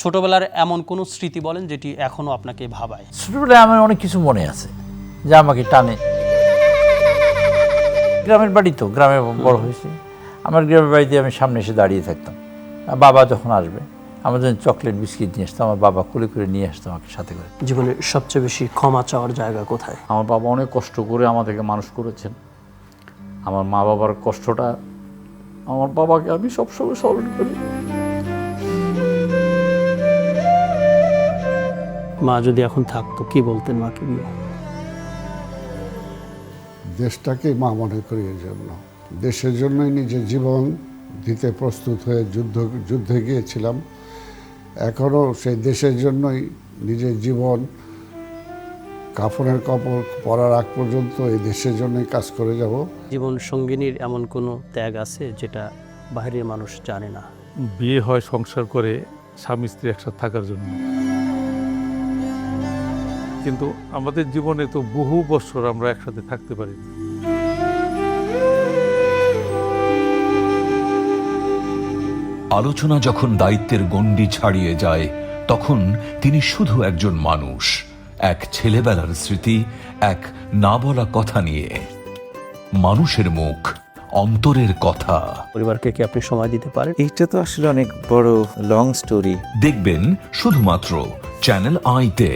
ছোটবেলার এমন কোনো স্মৃতি বলেন যেটি এখনো আপনাকে ভাবায়? ছোটবেলায় আমার অনেক কিছু মনে আছে যা আমাকে টানে। গ্রামের বাড়ি তো, গ্রামে বড় হয়েছি। আমার গ্রামের বাড়িতে আমি সামনে এসে দাঁড়িয়ে থাকতাম, বাবা যখন আসবে আমার জন্য চকলেট বিস্কিট নিয়ে আসতো, আমার বাবা কোলে করে নিয়ে আসতো আমাকে সাথে করে। জীবনের সবচেয়ে বেশি ক্ষমা চাওয়ার জায়গা কোথায়? আমার বাবা অনেক কষ্ট করে আমাদেরকে মানুষ করেছেন। আমার মা বাবার কষ্টটা আমার বাবাকে আমি সবসময় স্মরণ করি। মা যদি এখন থাকতো কি বলতেন মাকে গিয়ে? দেশটাকে মা মনে করি, এর জন্য দেশের জন্যই নিজের জীবন দিতে প্রস্তুত হয়ে যুদ্ধে গিয়েছিলাম। এখনও সেই দেশের জন্যই নিজের জীবন কাফনের কাপড় পরার আগ পর্যন্ত এই দেশের জন্যই কাজ করে যাব। জীবন সঙ্গিনীর এমন কোনো ত্যাগ আছে যেটা বাইরের মানুষ জানে না? বিয়ে হয় সংসার করে স্বামী স্ত্রী একসাথে থাকার জন্য, কিন্তু আমাদের জীবনে তো বহু বছর আমরা একসাথে থাকতে পারি। আলোচনা যখন দায়িত্বের গণ্ডি ছাড়িয়ে যায়, তখন তিনি শুধু একজন মানুষ, এক ছেলেবেলার স্মৃতি, এক না বলা কথা নিয়ে। মানুষের মুখ, অন্তরের কথা। পরিবারকে কি আপনি সময় দিতে পারেন? এইটা তো আসলে অনেক বড় লং স্টোরি। দেখবেন শুধুমাত্র চ্যানেল আইতে।